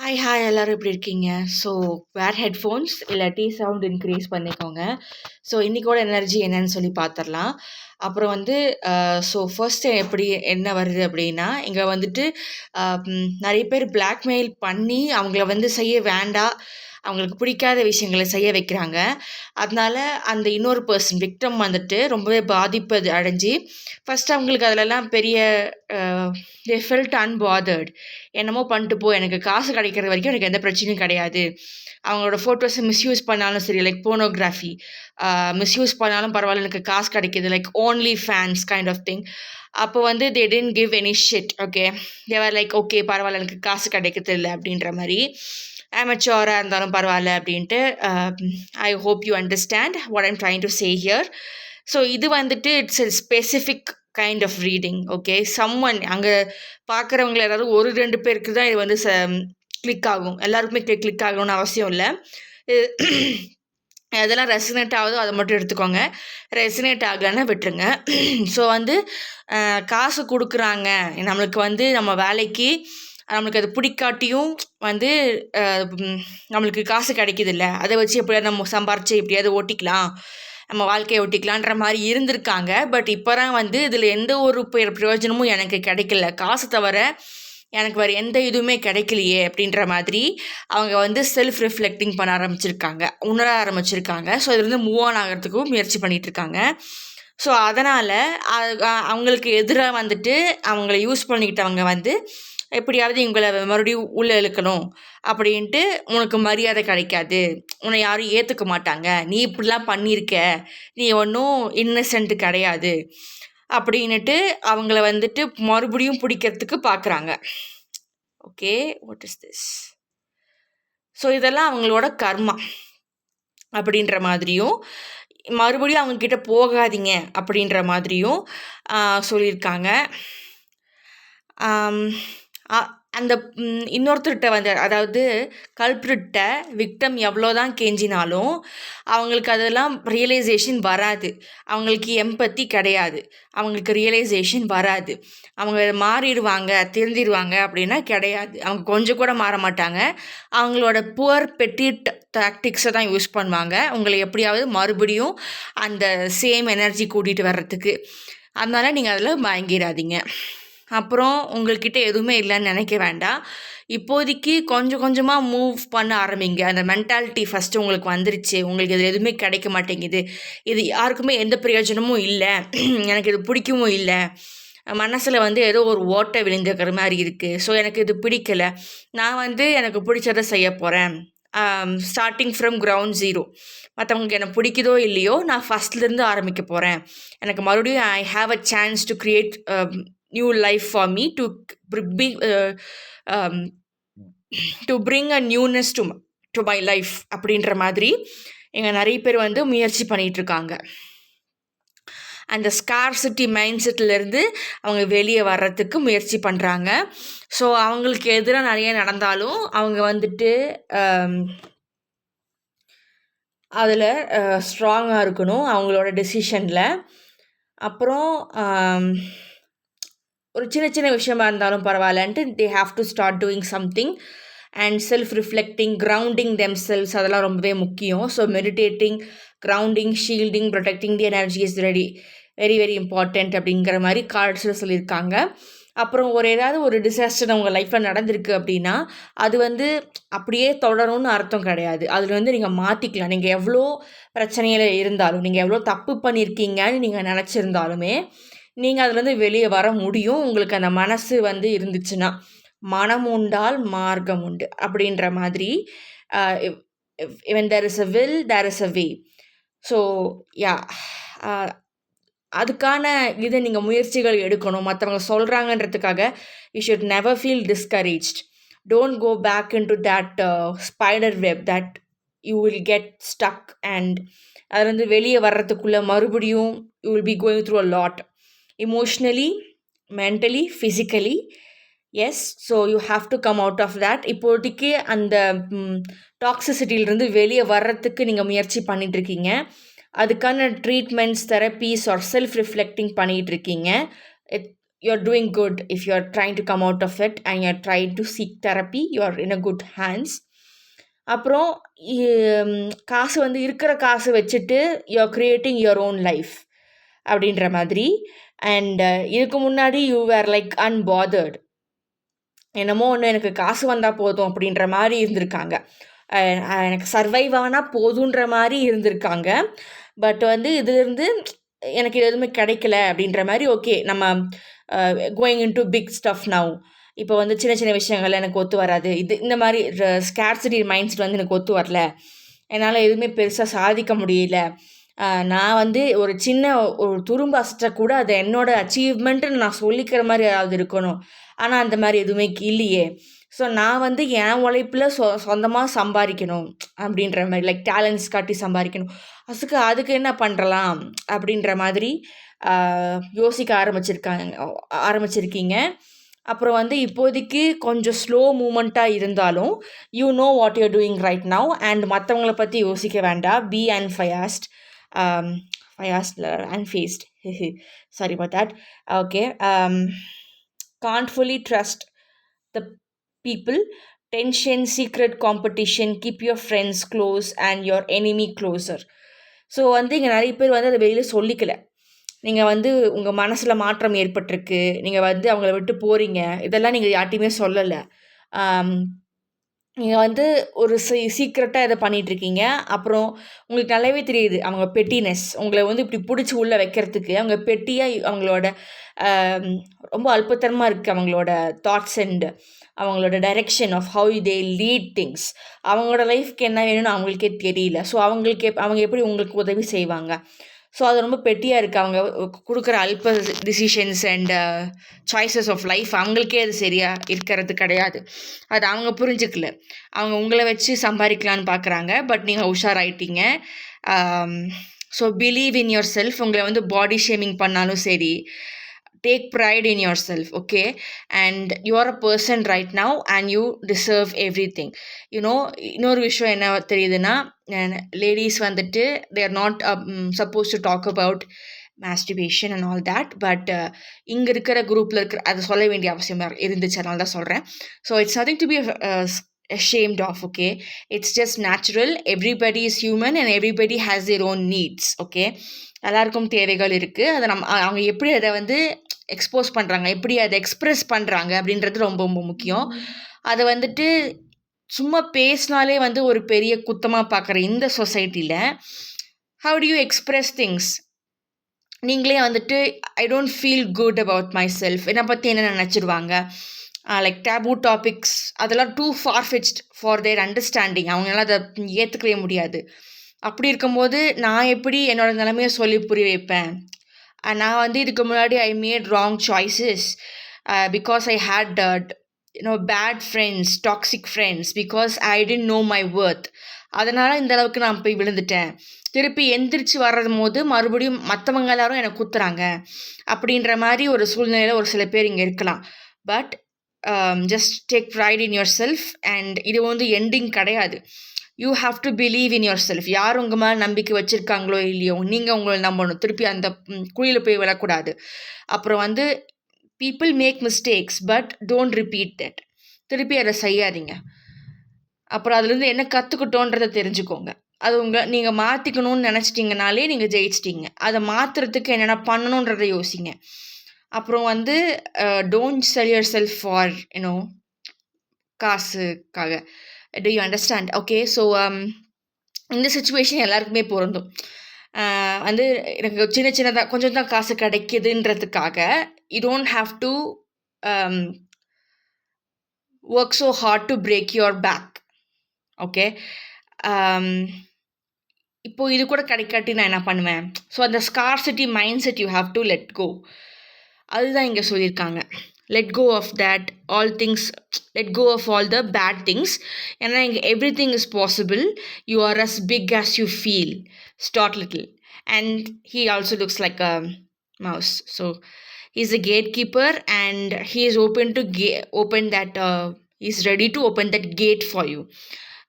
Hi எல்லாரும் எப்படி இருக்கீங்க? ஸோ வேர் ஹெட்ஃபோன்ஸ் இல்லாட்டி சவுண்ட் இன்க்ரீஸ் பண்ணிக்கோங்க. ஸோ இன்னைக்கோட எனர்ஜி என்னன்னு சொல்லி பார்த்துரலாம். அப்புறம் வந்து ஸோ ஃபர்ஸ்ட்டு எப்படி என்ன வருது அப்படின்னா, இங்கே வந்துட்டு நிறைய பேர் பிளாக்மெயில் பண்ணி அவங்கள வந்து செய்ய வேண்டாம், அவங்களுக்கு பிடிக்காத விஷயங்கள செய்ய வைக்கிறாங்க. அதனால அந்த இன்னொரு பர்சன் விக்டம் வந்துட்டு ரொம்பவே பாதிப்பு அடைஞ்சு ஃபர்ஸ்ட் அவங்களுக்கு அதிலலாம் பெரிய தே ஃபெல்ட் அன்பாதர்ட். என்னமோ பண்ணிட்டு போ, எனக்கு காசு கிடைக்கிற வரைக்கும் எனக்கு எந்த பிரச்சனையும் கிடையாது. அவங்களோட ஃபோட்டோஸை மிஸ்யூஸ் பண்ணாலும் சரி, லைக் போனோகிராஃபி மிஸ்யூஸ் பண்ணாலும் பரவாயில்ல, எனக்கு காசு கிடைக்கிது, like only fans kind of thing. அப்போ வந்து they didn't give any shit. Okay, they were like okay பரவாயில்ல, எனக்கு காசு கிடைக்கிறது இல்லை அப்படின்ற மாதிரி. அமெச்சோராக இருந்தாலும் பரவாயில்ல அப்படின்ட்டு. I hope you understand what I'm trying to say here. So இது வந்துட்டு it's a specific kind of reading. Okay, someone அங்கே பார்க்குறவங்கள யாராவது ஒரு 2 பேருக்கு தான் இது வந்து கிளிக் ஆகும். எல்லாருக்குமே கிளிக் ஆகணும்னு அவசியம் இல்லை. எதெல்லாம் ரெசனேட் ஆகுதோ அதை மட்டும் எடுத்துக்கோங்க, ரெசனேட் ஆகலைன்னா விட்டுருங்க. ஸோ வந்து காசு கொடுக்குறாங்க நம்மளுக்கு, வந்து நம்ம வேலைக்கு நம்மளுக்கு அது பிடிக்காட்டியும் வந்து நம்மளுக்கு காசு கிடைக்கிதில்ல, அதை வச்சு எப்படியாவது நம்ம சம்பாரித்து எப்படியாவது ஓட்டிக்கலாம், நம்ம வாழ்க்கையை ஒட்டிக்கலான்ற மாதிரி இருந்திருக்காங்க. பட் இப்போ தான் வந்து இதில் எந்த ஒரு பிரயோஜனமும் எனக்கு கிடைக்கல, காசு தவிர எனக்கு வேறு எந்த இதுவுமே கிடைக்கலையே அப்படின்ற மாதிரி அவங்க வந்து செல்ஃப் ரிஃப்ளெக்டிங் பண்ண ஆரம்பிச்சிருக்காங்க, உணர ஆரம்பிச்சிருக்காங்க. ஸோ இதுலேருந்து மூவ் ஆன் ஆகிறதுக்கும் முயற்சி பண்ணிகிட்ருக்காங்க. ஸோ அதனால் அவங்களுக்கு எதிராக வந்துட்டு அவங்கள யூஸ் பண்ணிக்கிட்டவங்க வந்து எப்படியாவது இவங்களை மறுபடியும் உள்ளே இழுக்கணும் அப்படின்ட்டு, உனக்கு மரியாதை கிடைக்காது, உன்னை யாரும் ஏற்றுக்க மாட்டாங்க, நீ இப்படிலாம் பண்ணியிருக்க, நீ ஒன்றும் இன்னசென்ட் கிடையாது அப்படின்னுட்டு அவங்கள வந்துட்டு மறுபடியும் பிடிக்கிறதுக்கு பார்க்குறாங்க. Okay, what is this? So இதெல்லாம் அவங்களோட கர்மா அப்படின்ற மாதிரியும், மறுபடியும் அவங்கக்கிட்ட போகாதீங்க அப்படின்ற மாதிரியும் சொல்லியிருக்காங்க. அந்த இன்னொருத்தர்கிட்ட வந்து, அதாவது கல்ப்ரிட்ட விக்டம் எவ்வளோ தான் கெஞ்சினாலும் அவங்களுக்கு அதெல்லாம் ரியலைசேஷன் வராது, அவங்களுக்கு எம்பத்தி கிடையாது, அவங்களுக்கு ரியலைசேஷன் வராது. அவங்க மாறிடுவாங்க, திருந்திடுவாங்க அப்படின்னா கிடையாது, அவங்க கொஞ்சம் கூட மாற மாட்டாங்க. அவங்களோட புவர் பெட்டிட் டாக்டிக்ஸை தான் யூஸ் பண்ணுவாங்க, உங்களை எப்படியாவது மறுபடியும் அந்த சேம் எனர்ஜி கூட்டிகிட்டு வர்றதுக்கு. அதனால் நீங்கள் அதில் மயங்கிடாதீங்க. அப்புறம் உங்கள்கிட்ட எதுவுமே இல்லைன்னு நினைக்க வேண்டாம். இப்போதைக்கு கொஞ்சம் கொஞ்சமாக மூவ் பண்ண ஆரம்பிங்க. அந்த மென்டாலிட்டி ஃபஸ்ட்டு உங்களுக்கு வந்துருச்சு, உங்களுக்கு இதில் எதுவுமே கிடைக்க மாட்டேங்குது, இது யாருக்குமே எந்த பிரயோஜனமும் இல்லை, எனக்கு இது பிடிக்கவும் இல்லை, மனசில் வந்து ஏதோ ஒரு ஓட்டை விழுந்துக்கிற மாதிரி இருக்குது, ஸோ எனக்கு இது பிடிக்கலை, நான் வந்து எனக்கு பிடிச்சதை செய்ய போகிறேன், ஸ்டார்டிங் ஃப்ரம் கிரவுண்ட் ஜீரோ, மற்றவங்களுக்கு எனக்கு பிடிக்குதோ இல்லையோ நான் ஃபஸ்ட்லேருந்து ஆரம்பிக்க போகிறேன், எனக்கு மறுபடியும் I have a chance to create new life for me to bring a newness to my life அப்படின்ற மாதிரி இங்கே நிறைய பேர் வந்து முயற்சி பண்ணிகிட்ருக்காங்க. அந்த ஸ்கார்சிட்டி மைண்ட் செட்டிலேருந்து அவங்க வெளியே வர்றதுக்கு முயற்சி பண்ணுறாங்க. ஸோ அவங்களுக்கு எதிராக நிறைய நடந்தாலும் அவங்க வந்துட்டு அதில் ஸ்ட்ராங்காக இருக்கணும் அவங்களோட டெசிஷனில். அப்புறம் ஒரு சின்ன சின்ன விஷயமா இருந்தாலும் பரவாயில்லன்ட்டு they have to start doing something and self reflecting, grounding themselves, அதெல்லாம் ரொம்பவே முக்கியம். So meditating, grounding, shielding, protecting the energy is very very important அப்படிங்கிற மாதிரி கார்ட்ஸில் சொல்லியிருக்காங்க. அப்புறம் ஏதாவது ஒரு டிசாஸ்டர் உங்கள் லைஃப்பில் நடந்திருக்கு அப்படின்னா அது வந்து அப்படியே தொடரும்னு அர்த்தம் கிடையாது, அதில் வந்து நீங்கள் மாற்றிக்கலாம். நீங்கள் எவ்வளோ பிரச்சனையில் இருந்தாலும், நீங்கள் எவ்வளோ தப்பு பண்ணியிருக்கீங்கன்னு நீங்கள் நினச்சிருந்தாலுமே நீங்கள் அதுலேருந்து வெளியே வர முடியும், உங்களுக்கு அந்த மனசு வந்து இருந்துச்சுன்னா. மனம் உண்டால் மார்க்கம் உண்டு அப்படின்ற மாதிரி, when there is a will there is a way. So yeah, அதுக்கான இதை நீங்கள் முயற்சிகள் எடுக்கணும். மற்றவங்க சொல்கிறாங்கன்றதுக்காக you should never feel discouraged. Don't go back into that spider web that you will get stuck. And அதுலேருந்து வெளியே வர்றதுக்குள்ளே மறுபடியும் you will be going through a lot, emotionally, mentally, physically. Yes, so you have to come out of that. இப்போதைக்கு அந்த டாக்ஸிசிட்டியிலிருந்து வெளியே வர்றதுக்கு நீங்கள் முயற்சி பண்ணிகிட்ருக்கீங்க. அதுக்கான treatments, therapies or self reflecting பண்ணிகிட்ருக்கீங்க. you're doing good. If you're trying to come out of it and you're trying to seek therapy, you're in a good hands. அப்புறம் காசு வந்து இருக்கிற காசை வச்சுட்டு you're creating your own life அப்படின்ற மாதிரி. And இதுக்கு முன்னாடி you were like unbothered. என்னமோ ஒன்று எனக்கு காசு வந்தால் போதும் அப்படின்ற மாதிரி இருந்திருக்காங்க. எனக்கு சர்வைவ் ஆனால் போதுன்ற மாதிரி இருந்திருக்காங்க. பட் வந்து இதுலேருந்து எனக்கு இது எதுவுமே கிடைக்கல அப்படின்ற மாதிரி, ஓகே நம்ம going in to big stuff now. இப்போ வந்து சின்ன சின்ன விஷயங்கள் எனக்கு ஒத்து வராது, இந்த மாதிரி ஸ்கேர்சிட்டி மைண்ட்ஸ் வந்து எனக்கு ஒத்து வரல, என்னால் எதுவுமே பெருசாக சாதிக்க முடியல, நான் வந்து ஒரு சின்ன ஒரு துரும்பு அசைச்சா கூட அது என்னோட அச்சீவ்மெண்ட்டுன்னு நான் சொல்லிக்கிற மாதிரி ஏதாவது இருக்கணும். ஆனால் அந்த மாதிரி எதுவுமே இல்லையே. ஸோ நான் வந்து என் உழைப்பில் சொந்தமாக சம்பாதிக்கணும் அப்படின்ற மாதிரி, லைக் டேலண்ட்ஸ் காட்டி சம்பாதிக்கணும். அதுக்கு என்ன பண்ணுறலாம் அப்படின்ற மாதிரி யோசிக்க ஆரம்பிச்சிருக்கீங்க. அப்புறம் வந்து இப்போதைக்கு கொஞ்சம் ஸ்லோ மூமெண்ட்டாக இருந்தாலும் you know what you're doing right now. And மற்றவங்கள பற்றி யோசிக்க வேண்டாம். Be unfazed unfazed sorry about that. Okay. Can't fully trust the people. Tension, secret competition, keep your friends close and your enemy closer. So வந்து இங்கே நிறைய பேர் வந்து அதை வெளியில் சொல்லிக்கல. நீங்கள் வந்து உங்கள் மனசில் மாற்றம் ஏற்பட்டிருக்கு, நீங்கள் வந்து அவங்கள விட்டு போகிறீங்க, இதெல்லாம் நீங்கள் யார்ட்டையுமே சொல்லலை. நீங்கள் வந்து ஒரு சீக்ரெட்டாக இதை பண்ணிகிட்ருக்கீங்க. அப்புறம் உங்களுக்கு நல்லாவே தெரியுது அவங்க பெட்டினஸ், உங்களை வந்து இப்படி பிடிச்சி உள்ளே வைக்கிறதுக்கு அவங்க பெட்டியாக அவங்களோட ரொம்ப அல்பத்தனமாக இருக்குது அவங்களோட தாட்ஸ் அண்ட் அவங்களோட direction of how they lead things. அவங்களோட லைஃப்க்கு என்ன வேணும்னு அவங்களுக்கே தெரியல. ஸோ அவங்க எப்படி உங்களுக்கு உதவி செய்வாங்க? ஸோ அது ரொம்ப பெட்டியாக இருக்குது. அவங்க கொடுக்குற அல்ப decisions and choices of life அவங்களுக்கே அது சரியாக இருக்கிறது கிடையாது. அது அவங்க புரிஞ்சுக்கல. அவங்க உங்களை வச்சு சம்பாதிக்கலான்னு பார்க்குறாங்க. பட் நீங்கள் உஷாராயிட்டீங்க. So believe in yourself. உங்களை வந்து பாடி ஷேமிங் பண்ணாலும் சரி, take pride in yourself, okay? And you are a person right now and you deserve everything. You know, இன்னொரு விஷயம் என்ன தெரியுதுன்னா, லேடிஸ் வந்துட்டு they are not supposed to talk about masturbation and all that, but இங்கே இருக்கிற குரூப்பில் இருக்கிற அதை சொல்ல வேண்டிய அவசியம் இருந்துச்சு, அதனால தான் சொல்கிறேன். So it's nothing to be ashamed of, okay? It's just natural. Everybody is human and everybody has their own needs, okay? எல்லாருக்கும் தேவைகள் இருக்குது. அதை அவங்க எப்படி அதை வந்து எக்ஸ்போஸ் பண்ணுறாங்க, எப்படி அதை எக்ஸ்ப்ரெஸ் பண்ணுறாங்க அப்படின்றது ரொம்ப ரொம்ப முக்கியம். அதை வந்துட்டு சும்மா பேசினாலே வந்து ஒரு பெரிய குத்தமாக பார்க்குற இந்த சொசைட்டியில் how do you express things? நீங்களே வந்துட்டு I don't feel good about my self, என்னை பற்றி என்ன நினச்சிடுவாங்க, லைக் டேபூ டாபிக்ஸ், அதெல்லாம் டூ ஃபார்ஃபெட்ச்ட் ஃபார் தேர் அண்டர்ஸ்டாண்டிங். அவங்களால அதை ஏற்றுக்கவே முடியாது. அப்படி இருக்கும்போது நான் எப்படி என்னோட நிலைமையை சொல்லி புரிய வைப்பேன்? நான் வந்து இதுக்கு முன்னாடி I made wrong choices because I had bad friends, toxic friends, because I didn't know my worth. அதனால் இந்த அளவுக்கு நான் போய் விழுந்துட்டேன். திருப்பி எந்திரிச்சு வர்றது போது மறுபடியும் மற்றவங்க எல்லாரும் என்னை குத்துறாங்க அப்படின்ற மாதிரி ஒரு சூழ்நிலையில் ஒரு சில பேர் இங்கே இருக்கலாம். But just take fried in your self. And இது வந்து எண்டிங் கிடையாது. You have to believe in your self. யார் உங்கள் மேலே நம்பிக்கை வச்சுருக்காங்களோ இல்லையோ, நீங்கள் உங்களை நம்பணும். திருப்பி அந்த குழியில் போய் விழக்கூடாது. அப்புறம் வந்து people make mistakes but don't repeat that. திருப்பி அதை செய்யாதீங்க. அப்புறம் அதுலேருந்து என்ன கற்றுக்கிட்டோன்றதை தெரிஞ்சுக்கோங்க. அது நீங்கள் மாற்றிக்கணும்னு நினச்சிட்டிங்கனாலே நீங்கள் ஜெயிச்சிட்டிங்க. அதை மாற்றுறதுக்கு என்னென்ன பண்ணணுன்றதை யோசிங்க. அப்புறம் வந்து don't sell your self for காசுக்காக. Do you understand? Okay, so இந்த சுச்சுவேஷன் எல்லாருக்குமே பொருந்தும். வந்து எனக்கு சின்னதாக கொஞ்சம் தான் காசு கிடைக்குதுன்றதுக்காக you don't have to work so hard to break your back, okay? இப்போது இது கூட கிடைக்காட்டி நான் என்ன பண்ணுவேன்? ஸோ அந்த scarcity mindset you have to let go. அதுதான் இங்கே சொல்லியிருக்காங்க. let go of that, all things, let go of all the bad things. And everything is possible. You are as big as you feel. Start little. And he also looks like a mouse. So he's a gatekeeper and he is open to open that, he's ready to open that gate for you.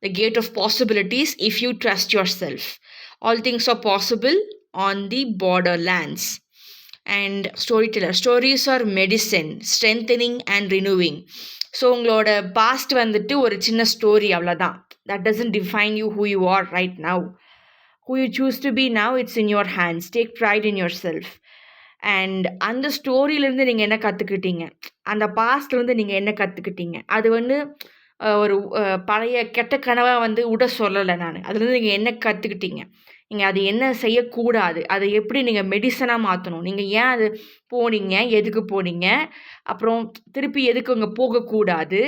The gate of possibilities if you trust yourself. All things are possible on the borderlands. And story teller. Stories are medicine, strengthening and renewing. So உங்களோட past வந்துட்டு ஒரு சின்ன story, அவ்வளோதான். That doesn't define you who you are right now. Who you choose to be now, it's in your hands. Take pride in yourself. And அந்த ஸ்டோரியிலேருந்து நீங்கள் என்ன கற்றுக்கிட்டீங்க, அந்த பாஸ்ட்லேருந்து நீங்கள் என்ன கற்றுக்கிட்டீங்க, அது வந்து ஒரு பழைய கெட்ட கனவாக வந்து விட சொல்லலை நான். அதுலேருந்து நீங்கள் என்ன கற்றுக்கிட்டீங்க, நீங்கள் அது என்ன செய்யக்கூடாது, அதை எப்படி நீங்கள் மெடிசனாக மாற்றணும், நீங்கள் ஏன் அது போனீங்க, எதுக்கு போனீங்க, அப்புறம் திருப்பி எதுக்கு அங்கே போகக்கூடாது,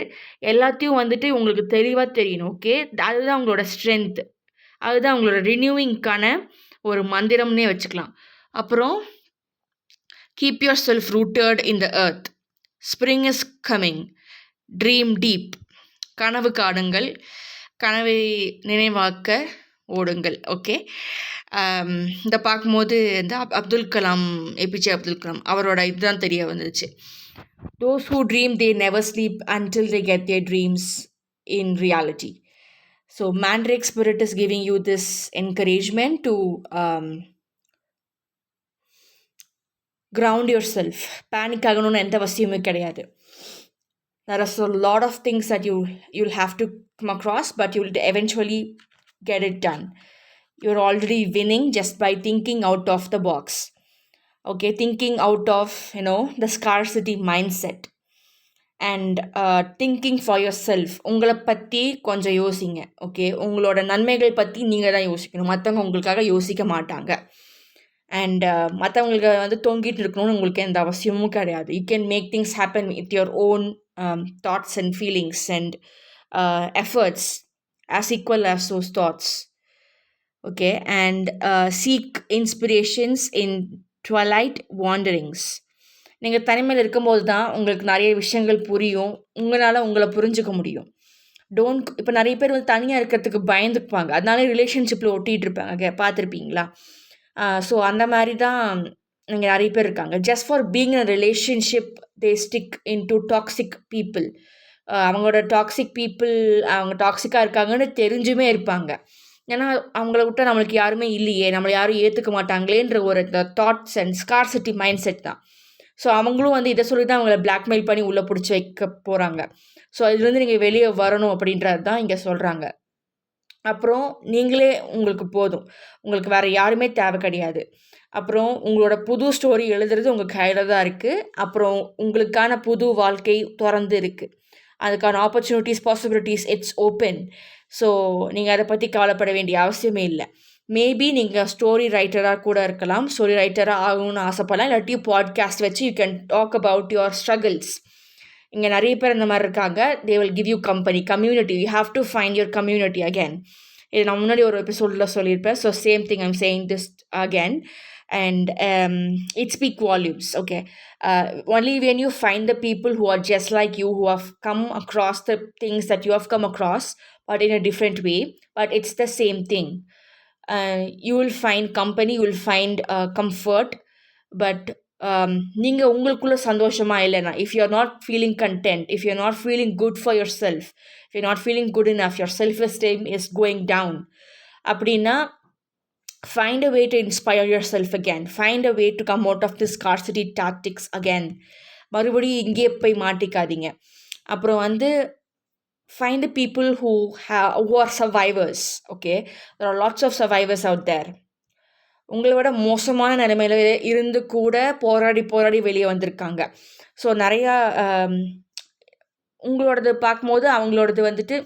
எல்லாத்தையும் வந்துட்டு உங்களுக்கு தெளிவாக தெரியணும். ஓகே, அதுதான் உங்களோட ஸ்ட்ரென்த், அதுதான் உங்களோட ரினியூவிங்க்கான ஒரு மந்திரம்னே வச்சுக்கலாம். அப்புறம் keep your self rooted in the earth. Spring is coming. Dream deep. கனவு காடுங்கள், கனவை நினைவாக்க ஓடுங்கள். ஓகே, இதை பார்க்கும்போது இந்த அப்துல் கலாம், ஏபிஜே அப்துல் கலாம் அவரோட இதுதான் தெரிய வந்துச்சு. Those who dream they never sleep until they get their dreams in reality. So Mandrake Spirit is giving you this encouragement to ground yourself. Panic ஆகணும்னு எந்த அவசியமே கிடையாது. There are a lot of things that you'll have to come across, but you'll eventually get it done. You're already winning just by thinking out of the box. Okay, thinking out of, the scarcity mindset. And thinking for your self. உங்களை பற்றி கொஞ்சம் யோசிங்க. Okay, உங்களோட நன்மைகள் பற்றி நீங்கள் தான் யோசிக்கணும், மற்றவங்க உங்களுக்காக யோசிக்க மாட்டாங்க. அண்ட் மற்றவங்களுக்கு வந்து தொங்கிட்டு இருக்கணும்னு உங்களுக்கு எந்த அவசியமும் கிடையாது. You can make things happen with your own thoughts and feelings and efforts as equal as those thoughts. Okay, and seek inspirations in twilight wanderings. நீங்கள் தனிமையில் இருக்கும்போது தான் உங்களுக்கு நிறைய விஷயங்கள் புரியும், உங்களால் உங்களை புரிஞ்சுக்க முடியும். இப்போ நிறைய பேர் வந்து தனியாக இருக்கிறதுக்கு பயந்துப்பாங்க, அதனால ரிலேஷன்ஷிப்பில் ஒட்டிகிட்டு இருப்பாங்க, பார்த்துருப்பீங்களா? ஸோ அந்த மாதிரி தான் நீங்கள் நிறைய பேர் இருக்காங்க. Just for being a relationship they stick in to toxic people. அவங்களோட டாக்ஸிக் பீப்புள் அவங்க டாக்ஸிக்காக இருக்காங்கன்னு தெரிஞ்சுமே இருப்பாங்க. ஏன்னா அவங்கள விட்டால் நம்மளுக்கு யாருமே இல்லையே, நம்மளை யாரும் ஏற்றுக்க மாட்டாங்களேன்ற ஒரு thoughts and scarcity mind set தான். ஸோ அவங்களும் வந்து இதை சொல்லி தான் அவங்கள பிளாக்மெயில் பண்ணி உள்ளே பிடிச்சி வைக்க போகிறாங்க. ஸோ இதுலேருந்து நீங்கள் வெளியே வரணும் அப்படின்றது தான் இங்கே சொல்கிறாங்க. அப்புறம் நீங்களே உங்களுக்கு போதும், உங்களுக்கு வேறு யாருமே தேவை கிடையாது. அப்புறம் உங்களோட புது ஸ்டோரி எழுதுறது உங்கள் கையில் தான் இருக்குது. அப்புறம் உங்களுக்கான புது வாழ்க்கை திறந்து இருக்குது, அதுக்கான opportunities, possibilities, it's open. So நீங்கள் அதை பற்றி கவலைப்பட வேண்டிய அவசியமே இல்லை. மேபி நீங்கள் ஸ்டோரி ரைட்டராக கூட இருக்கலாம், ஸ்டோரி ரைட்டராக ஆகணும்னு ஆசைப்படலாம், இல்லாட்டி பாட்காஸ்ட் வச்சு you can talk about your struggles. இங்கே நிறைய பேர் இந்த மாதிரி இருக்காங்க. They will give you community. You have to find your community again. இது நான் முன்னாடி ஒரு எபிசோடில் சொல்லியிருப்பேன். So same thing I'm saying this again. And it speak volumes. Okay, only when you find the people who are just like you, who have come across the things that you have come across but in a different way, but it's the same thing, you will find company, you will find comfort. But நீங்கள் உங்களுக்குள்ள சந்தோஷமா இல்லைனா, if you are not feeling content, if you are not feeling good for yourself, if you are not feeling good enough, your self-esteem is going down அப்படின்னா, find a way to inspire yourself again. Find a way to come out of this scarcity tactics again. மறுபடியும் இங்கே போய் மாட்டிக்காதீங்க. அப்புறம் வந்து find the people who are survivors. Okay, there are lots of survivors out there. உங்களை விட மோசமான நிலைமையில இருந்து கூட போராடி வெளியே வந்திருக்காங்க. ஸோ நிறையா உங்களோடது பார்க்கும்போது அவங்களோடது வந்துட்டு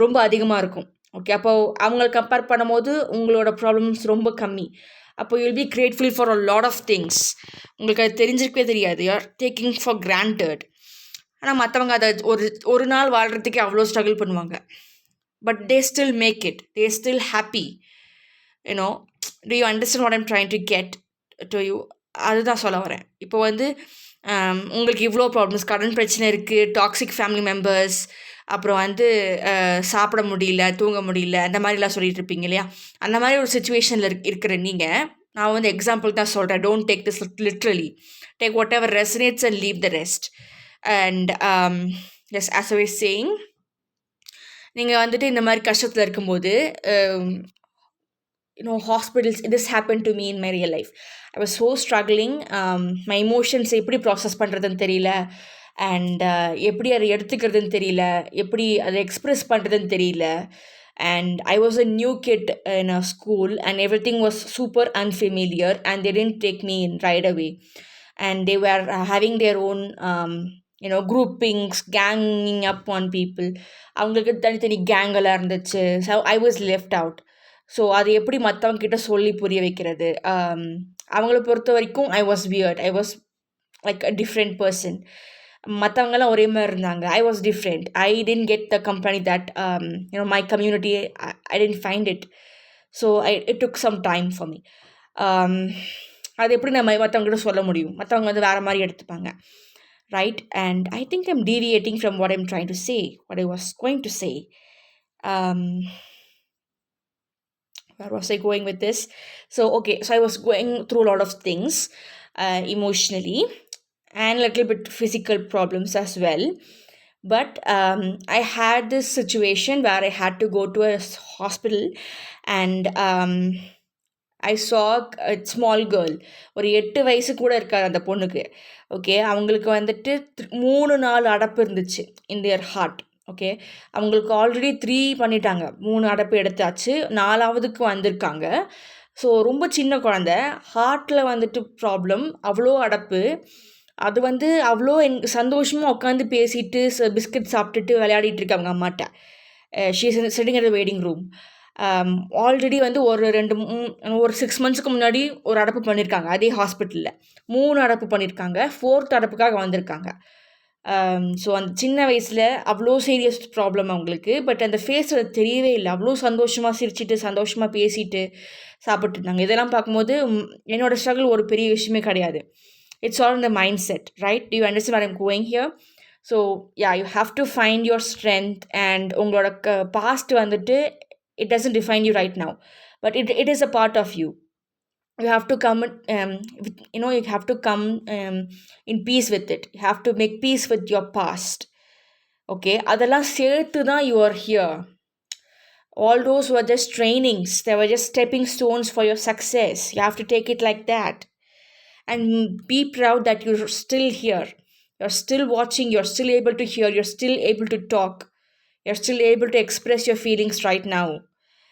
ரொம்ப அதிகமாக இருக்கும். ஓகே, அப்போ அவங்களை கம்பேர் பண்ணும்போது உங்களோட ப்ராப்ளம்ஸ் ரொம்ப கம்மி. அப்போ you will be grateful for a lot of things. உங்களுக்கு அது தெரிஞ்சிருக்கவே தெரியாது, you are taking for granted. ஆனால் மற்றவங்க அதை ஒரு நாள் வாழ்கிறதுக்கே அவ்வளோ ஸ்ட்ரகிள் பண்ணுவாங்க. But they still make it, they still happy. You know, do you understand what I'm trying to get to you? அதுதான் சொல்ல வரேன். இப்போ வந்து உங்களுக்கு இவ்வளோ ப்ராப்ளம்ஸ், கடன் பிரச்சனை இருக்குது, டாக்ஸிக் ஃபேமிலி மெம்பர்ஸ், அப்புறம் வந்து சாப்பிட முடியல, தூங்க முடியல, அந்த மாதிரிலாம் சொல்லிட்டு இருப்பீங்க இல்லையா? அந்த மாதிரி ஒரு சுச்சுவேஷனில் இருக்கிற நீங்கள், நான் வந்து எக்ஸாம்பிள் தான் சொல்கிறேன். Don't take this literally. Take whatever resonates and leave the rest. And yes, as I was saying, நீங்கள் வந்துட்டு இந்த மாதிரி கஷ்டத்தில் இருக்கும்போது hospitals. This happened to me in my real life. I was so struggling. My emotions எப்படி process பண்ணுறதுன்னு தெரியல, and எப்படி அதை எடுத்துக்கிறதுன்னு தெரியல, எப்படி அதை எக்ஸ்ப்ரெஸ் பண்ணுறதுன்னு தெரியல. And I was a new kid in a school, and everything was super unfamiliar, and they didn't take me in right away. And they were having their own groupings, ganging up on people. அவங்களுக்கு தனித்தனி கேங்கெல்லாம் இருந்துச்சு. So I was left out. So அது எப்படி மற்றவங்க கிட்ட சொல்லி புரிய வைக்கிறது? அவங்கள பொறுத்த வரைக்கும் I was weird. I was like a different person. மற்றவங்கெல்லாம் ஒரே மாதிரி இருந்தாங்க. I was different. I didn't get the company that my community. I didn't find it. So it took some time for me. அது எப்படி நம்ம மற்றவங்ககிட்ட சொல்ல முடியும்? மற்றவங்க வந்து வேறு மாதிரி எடுத்துப்பாங்க, right? And I think I'm deviating from what I'm trying to say, what I was going to say. Where was I going with this? So I was going through a lot of things, emotionally, and a little bit physical problems as well. But I had this situation where I had to go to a hospital, and I saw a small girl. ஒரு 8 வயசு கூட இருக்காது அந்த பொண்ணுக்கு. Okay, அவங்களுக்கு வந்துட்டு 3-4 அடப்பு இருந்துச்சு இன் தியர் ஹார்ட். ஓகே, அவங்களுக்கு ஆல்ரெடி 3 பண்ணிட்டாங்க. 3 அடப்பு எடுத்தாச்சு, 4ஆவதுக்கு வந்திருக்காங்க. ஸோ ரொம்ப சின்ன குழந்த, ஹார்ட்டில் வந்துட்டு ப்ராப்ளம், அவ்வளோ அடப்பு. அது வந்து அவ்வளோ சந்தோஷமாக உட்காந்து பேசிட்டு பிஸ்கட் சாப்பிட்டுட்டு விளையாடிட்டு இருக்காங்க அம்மாட்ட. She is sitting at the waiting room. Already வந்து ஒரு 6 மந்த்ஸுக்கு முன்னாடி ஒரு அடப்பு பண்ணியிருக்காங்க அதே ஹாஸ்பிட்டலில். 3 அடப்பு பண்ணியிருக்காங்க. 4th அடப்புக்காக வந்திருக்காங்க. ஸோ அந்த சின்ன வயசில் அவ்வளோ சீரியஸ் ப்ராப்ளம் அவங்களுக்கு. பட் அந்த ஃபேஸில் தெரியவே இல்லை. அவ்வளோ சந்தோஷமாக சிரிச்சிட்டு சந்தோஷமாக பேசிட்டு சாப்பிட்டு இருந்தாங்க. இதெல்லாம் பார்க்கும்போது என்னோடய ஸ்ட்ரகிள் ஒரு பெரிய விஷயமே கிடையாது. It's all in the mindset, right? Do you understand what I am going here? So you have to find your strength. And உங்களோட பாஸ்ட் வந்துட்டு it doesn't define you right now, but it is a part of you. You have to come you have to come in peace with it. You have to make peace with your past. Okay, அதெல்லாம் சேர்த்து தான் you are here. All those were just trainings. They were just stepping stones for your success. You have to take it like that and be proud that you're still here. You're still watching. You're still able to hear. You're still able to talk. You're still able to express your feelings right now.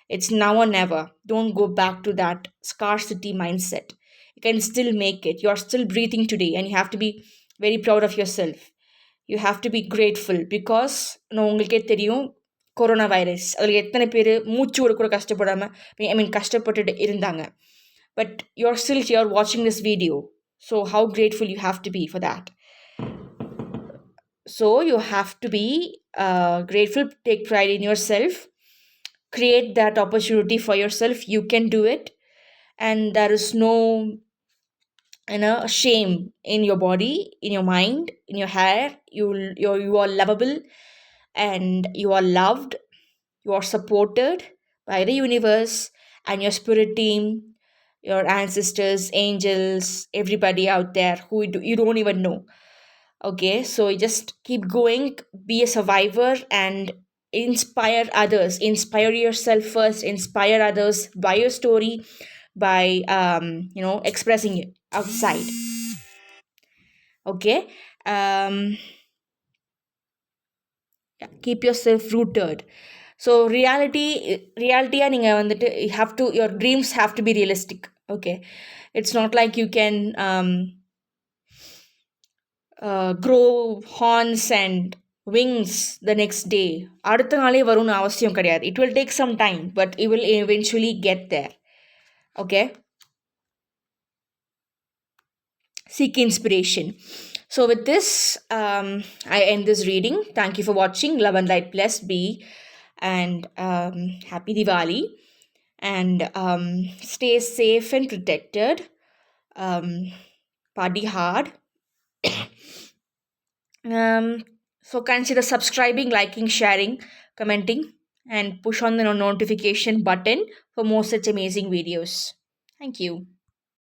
It's now or never. Don't go back to that scarcity mindset. You can still make it. You're still breathing today, and you have to be very proud of yourself. You have to be grateful because உங்களுக்கே தெரியும், corona virus அதில் எத்தனை பேர் மூச்சு விட கூட கஷ்டப்படாமல் கஷ்டப்பட்டுட்டு இருந்தாங்க. But you're still here watching this video. So how grateful you have to be for that. So you have to be grateful, take pride in yourself, create that opportunity for yourself. You can do it, and there is no shame in your body, in your mind, in your hair. You are lovable, and you are loved. You are supported by the universe and your spirit team, your ancestors, angels, everybody out there who you don't even know. Okay, so just keep going, be a survivor, and inspire others. Inspire yourself first, inspire others by your story, by expressing it outside. Okay, keep yourself rooted. So reality நீங்க வந்துட்டு your dreams have to be realistic. Okay, it's not like you can grow horns and wings the next day. அடுத்த நாளே வரும்னு அவசியம் கிடையாது. It will take some time, but it will eventually get there. Okay, seek inspiration. So with this, I end this reading. Thank you for watching. Love and light, blessed be, and happy Diwali, and stay safe and protected. Party hard. So consider subscribing, liking, sharing, commenting, and push on the notification button for more such amazing videos. Thank you.